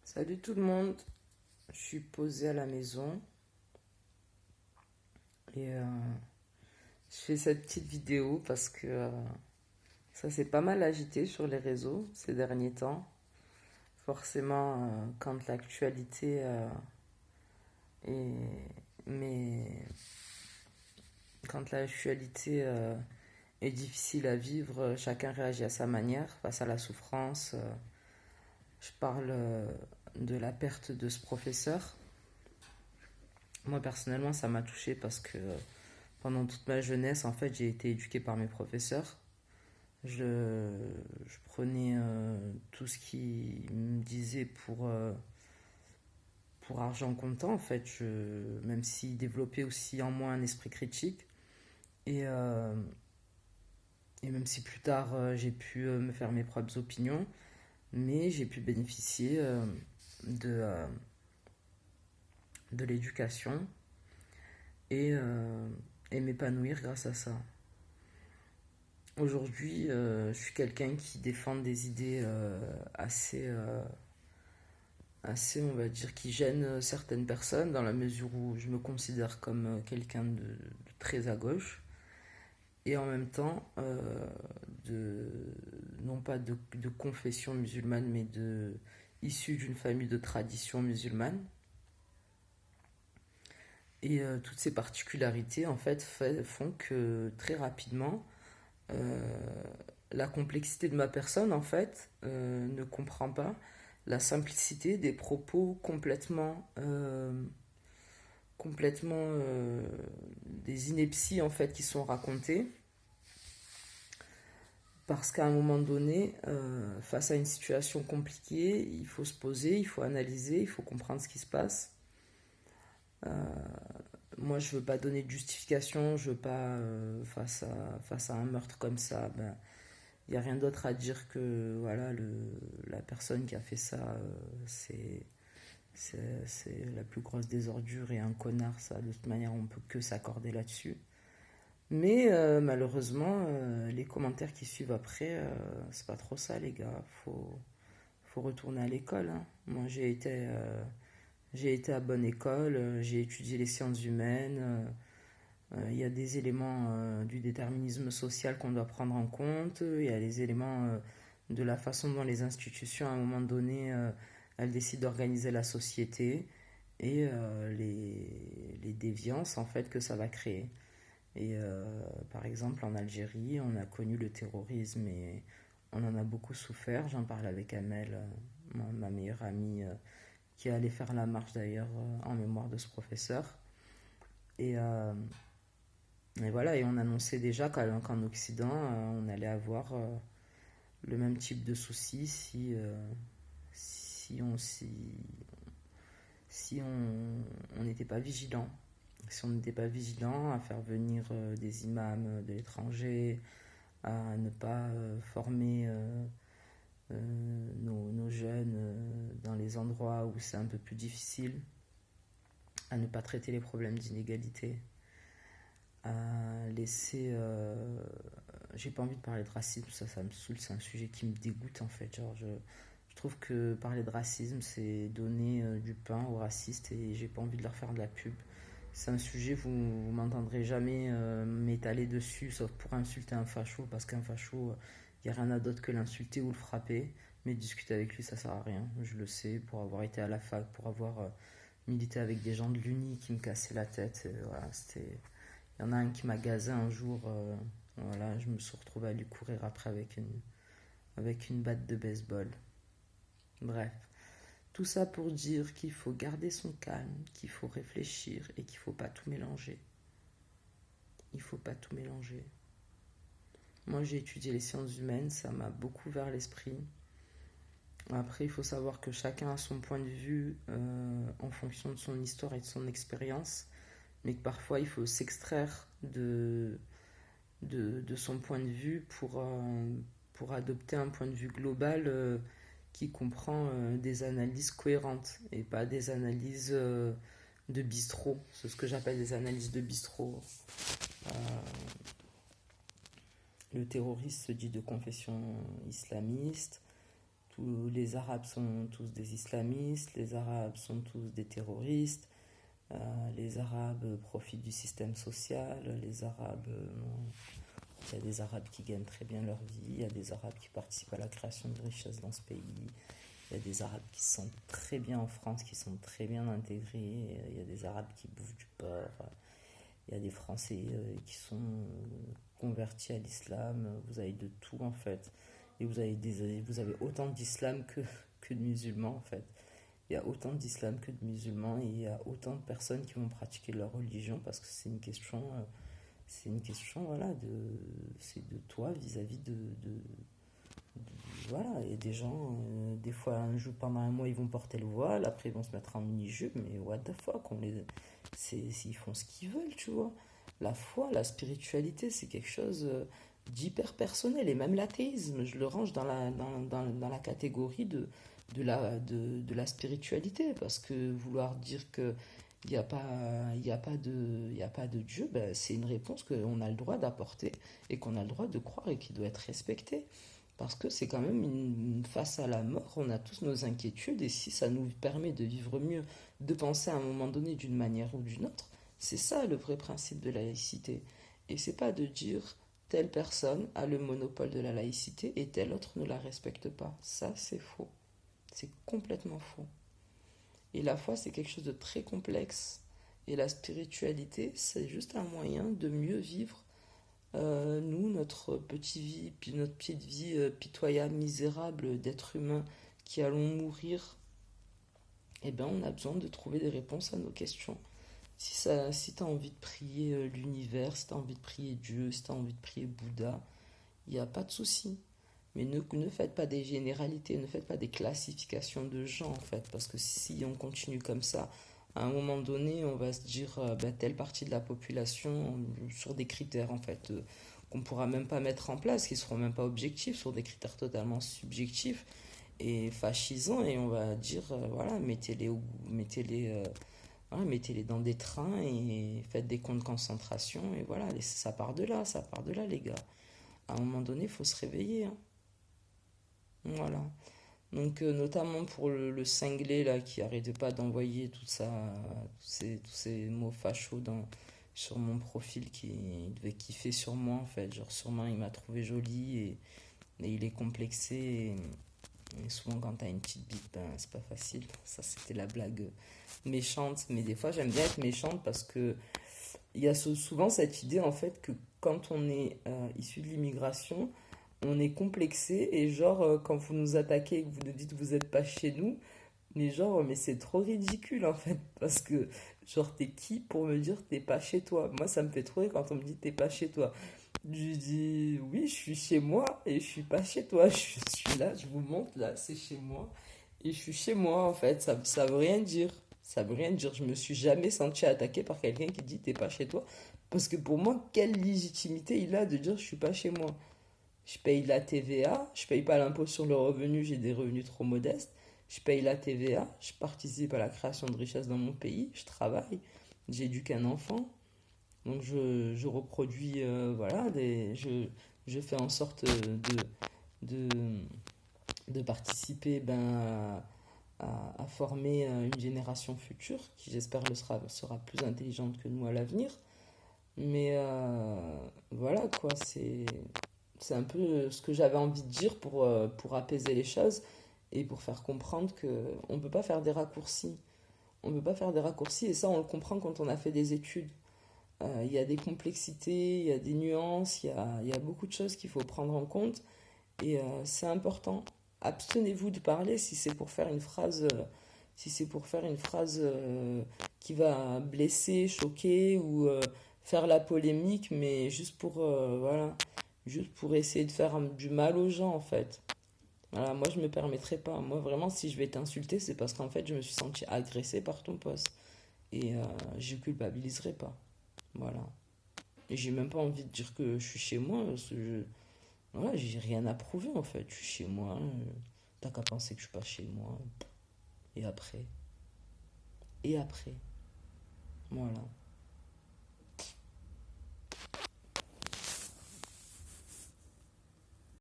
Salut tout le monde, je suis posée à la maison et je fais cette petite vidéo parce que ça s'est pas mal agité sur les réseaux ces derniers temps. Forcément, quand l'actualité est, mais quand l'actualité est difficile à vivre, chacun réagit à sa manière face à la souffrance. Je parle de la perte de ce professeur. Moi personnellement, ça m'a touchée parce que pendant toute ma jeunesse, en fait, j'ai été éduquée par mes professeurs. Je, je prenais tout ce qu'ils me disaient pour argent comptant, en fait, même s'ils développaient aussi en moi un esprit critique. Et, euh, et même si plus tard, j'ai pu me faire mes propres opinions, mais j'ai pu bénéficier de, euh, de l'éducation et, euh, et m'épanouir grâce à ça. Aujourd'hui, je suis quelqu'un qui défend des idées assez, on va dire, qui gênent certaines personnes dans la mesure où je me considère comme quelqu'un de très à gauche et en même temps, de, non pas de confession musulmane, mais issu d'une famille de tradition musulmane. Et toutes ces particularités, en fait, font que très rapidement, euh, la complexité de ma personne, en fait, ne comprend pas la simplicité des propos complètement des inepties, en fait, qui sont racontées. Parce qu'à un moment donné, face à une situation compliquée, il faut se poser, il faut analyser, il faut comprendre ce qui se passe. Moi, je veux pas donner de justification, je veux pas, face à un meurtre comme ça, ben, il n'y a rien d'autre à dire que voilà, la personne qui a fait ça, c'est la plus grosse des ordures et un connard, ça. De toute manière, on peut que s'accorder là-dessus. Mais malheureusement, les commentaires qui suivent après, c'est pas trop ça, les gars. Faut retourner à l'école, hein. Moi, j'ai été à bonne école, j'ai étudié les sciences humaines. Il y a des éléments du déterminisme social qu'on doit prendre en compte. Il y a les éléments de la façon dont les institutions, à un moment donné, elles décident d'organiser la société et les déviances en fait que ça va créer. Et par exemple, en Algérie, on a connu le terrorisme et on en a beaucoup souffert. J'en parle avec Amel, ma meilleure amie, qui est allée faire la marche d'ailleurs en mémoire de ce professeur. Et, euh, et voilà, et on annonçait déjà qu'en Occident, on allait avoir le même type de soucis si on n'était pas vigilant. Si on n'était pas vigilant à faire venir des imams de l'étranger, à ne pas former nos jeunes dans les endroits où c'est un peu plus difficile, à ne pas traiter les problèmes d'inégalité, à laisser. J'ai pas envie de parler de racisme, ça me saoule, c'est un sujet qui me dégoûte en fait. Genre, je trouve que parler de racisme, c'est donner du pain aux racistes et j'ai pas envie de leur faire de la pub. C'est un sujet, vous m'entendrez jamais m'étaler dessus, sauf pour insulter un facho, parce qu'un facho, il n'y a rien d'autre que l'insulter ou le frapper. Mais discuter avec lui, ça sert à rien. Je le sais, pour avoir été à la fac, pour avoir milité avec des gens de l'Uni qui me cassaient la tête. Voilà, c'était. Il y en a un qui m'a gazé un jour. Voilà, je me suis retrouvé à lui courir après avec une batte de baseball. Bref, tout ça pour dire qu'il faut garder son calme, qu'il faut réfléchir et qu'il ne faut pas tout mélanger. Il ne faut pas tout mélanger. Moi, j'ai étudié les sciences humaines, ça m'a beaucoup ouvert l'esprit. Après, il faut savoir que chacun a son point de vue en fonction de son histoire et de son expérience, mais que parfois il faut s'extraire de son point de vue pour adopter un point de vue global qui comprend des analyses cohérentes et pas des analyses de bistrot. C'est ce que j'appelle des analyses de bistrot. Euh, le terroriste se dit de confession islamiste. tous les Arabes sont tous des islamistes, les Arabes sont tous des terroristes, les Arabes profitent du système social, les Arabes, il y a des Arabes qui gagnent très bien leur vie, il y a des Arabes qui participent à la création de richesses dans ce pays, il y a des Arabes qui sont très bien en France, qui sont très bien intégrés, il y a des Arabes qui bouffent du porc, il y a des Français qui sont convertis à l'islam, vous avez de tout en fait. Et vous avez autant d'islam que de musulmans en fait. Il y a autant d'islam que de musulmans et il y a autant de personnes qui vont pratiquer leur religion parce que c'est une question voilà, c'est de toi vis-à-vis voilà, et des gens, des fois, un jour, pendant un mois, ils vont porter le voile, après, ils vont se mettre en mini-jupe, mais what the fuck, ils font ce qu'ils veulent, tu vois. La foi, la spiritualité, c'est quelque chose d'hyper personnel, et même l'athéisme, je le range dans la catégorie de la spiritualité, parce que vouloir dire que il y a pas de Dieu, ben, c'est une réponse qu'on a le droit d'apporter et qu'on a le droit de croire et qui doit être respectée. Parce que c'est quand même face à la mort, on a tous nos inquiétudes et si ça nous permet de vivre mieux, de penser à un moment donné d'une manière ou d'une autre, c'est ça le vrai principe de la laïcité. Et c'est pas de dire telle personne a le monopole de la laïcité et telle autre ne la respecte pas. Ça, c'est faux. C'est complètement faux. Et la foi, c'est quelque chose de très complexe. Et la spiritualité, c'est juste un moyen de mieux vivre nous, notre petite vie pitoyable, misérable d'êtres humains qui allons mourir, eh ben, on a besoin de trouver des réponses à nos questions. Si tu as envie de prier l'univers, si tu as envie de prier Dieu, si tu as envie de prier Bouddha, il n'y a pas de souci. Mais ne faites pas des généralités, ne faites pas des classifications de gens, en fait. Parce que si on continue comme ça, à un moment donné, on va se dire bah, telle partie de la population sur des critères, en fait, qu'on ne pourra même pas mettre en place, qui ne seront même pas objectifs, sur des critères totalement subjectifs et fascisants. Et on va dire, voilà, voilà, mettez-les dans des trains et faites des camps de concentration. Et voilà, ça part de là, les gars. À un moment donné, il faut se réveiller, hein. Voilà. Donc, notamment pour le cinglé là, qui arrêtait pas d'envoyer tous ces mots fachos sur mon profil, qui il devait kiffer sur moi en fait. Genre, sûrement il m'a trouvé jolie et il est complexé. Et souvent, quand t'as une petite bite, ben, c'est pas facile. Ça, c'était la blague méchante. Mais des fois, j'aime bien être méchante parce que il y a souvent cette idée en fait que quand on est issu de l'immigration, on est complexé et genre quand vous nous attaquez et que vous nous dites que vous n'êtes pas chez nous, mais genre mais c'est trop ridicule en fait parce que genre t'es qui pour me dire que t'es pas chez toi? Moi ça me fait trop rire quand on me dit t'es pas chez toi. Je dis oui je suis chez moi et je suis pas chez toi. Je suis là, je vous montre là, c'est chez moi et je suis chez moi en fait. Ça veut rien dire. Ça veut rien dire. Je me suis jamais senti attaqué par quelqu'un qui dit t'es pas chez toi. Parce que pour moi, quelle légitimité il a de dire je suis pas chez moi? Je paye la TVA, je paye pas l'impôt sur le revenu, j'ai des revenus trop modestes. Je paye la TVA, je participe à la création de richesses dans mon pays, je travaille, j'éduque un enfant. Donc je reproduis, voilà, je fais en sorte de, de participer ben, à former une génération future qui j'espère sera plus intelligente que nous à l'avenir. Mais voilà quoi, c'est un peu ce que j'avais envie de dire pour apaiser les choses et pour faire comprendre qu'on ne peut pas faire des raccourcis. On ne peut pas faire des raccourcis et ça on le comprend quand on a fait des études. Il y a des complexités, il y a des nuances, il y a beaucoup de choses qu'il faut prendre en compte et c'est important. Abstenez-vous de parler si c'est pour faire une phrase, si c'est pour faire une phrase qui va blesser, choquer ou faire la polémique, mais juste pour, voilà, juste pour essayer de faire du mal aux gens en fait. Voilà, moi je me permettrai pas. Moi vraiment, si je vais t'insulter, c'est parce qu'en fait je me suis senti agressée par ton poste et je culpabiliserai pas. Voilà. Et j'ai même pas envie de dire que je suis chez moi, parce que voilà, j'ai rien à prouver en fait. Je suis chez moi, t'as qu'à penser que je suis pas chez moi. Et après. Et après. Voilà.